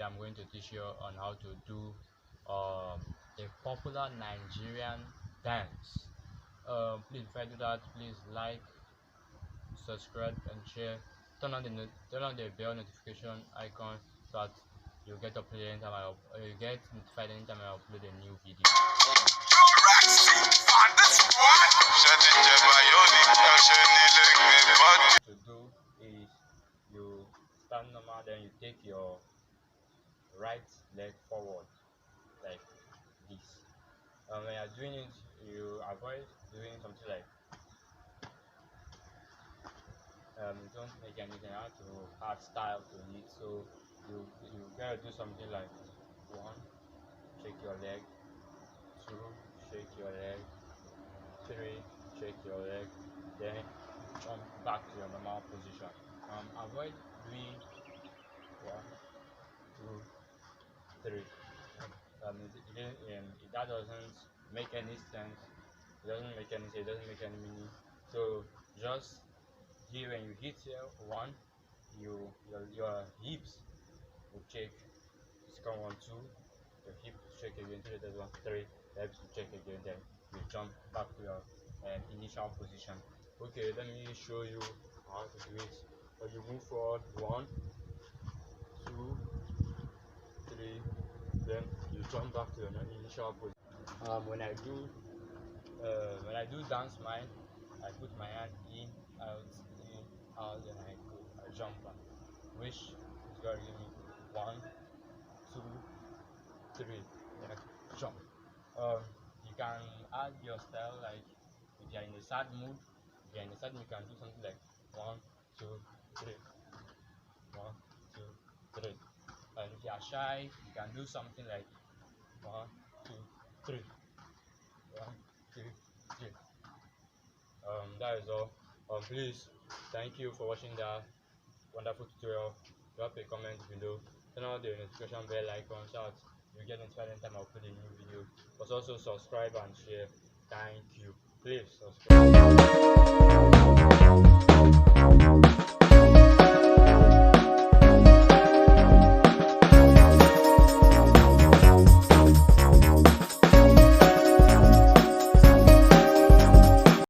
today I'm going to teach you on how to do a popular Nigerian dance. Please, if I do that, please like, subscribe, and share. Turn on the bell notification icon so that you get updated anytime you get notified anytime I upload a new video. To do is you stand normal, then you take your right leg forward like this. When you're doing it, you avoid doing something like don't make anything out to add style to it. So you gotta do something like 1, shake your leg, 2, shake your leg, 3, shake your leg, then jump back to your normal position. Avoid doing 1, 2, 3. That doesn't make any sense. It doesn't make any sense. It doesn't make any meaning. So just here, when you hit here 1, your hips will shake. Second 1, 2, your hip will shake again. 3, there's 1, 3, the hips will shake again. Then you jump back to your initial position. Okay, let me show you how to do it. So you move forward 1, 2, 3, then you jump back to your initial position. When I do dance mine, I put my hand in, out, then I jump back, which is going to give me 1, 2, 3, then I jump. You can add your style, like if you're in a sad mood, you can do something like 1, 2, 3, 1, 2, 3. And if you are shy, you can do something like 1, 2, 3, 1, 2, 3. That is all. Please, thank you for watching that wonderful tutorial. Drop a comment below, turn on the notification bell icon so that you get notified anytime I upload a new video. But also subscribe and share. Thank you. Please subscribe.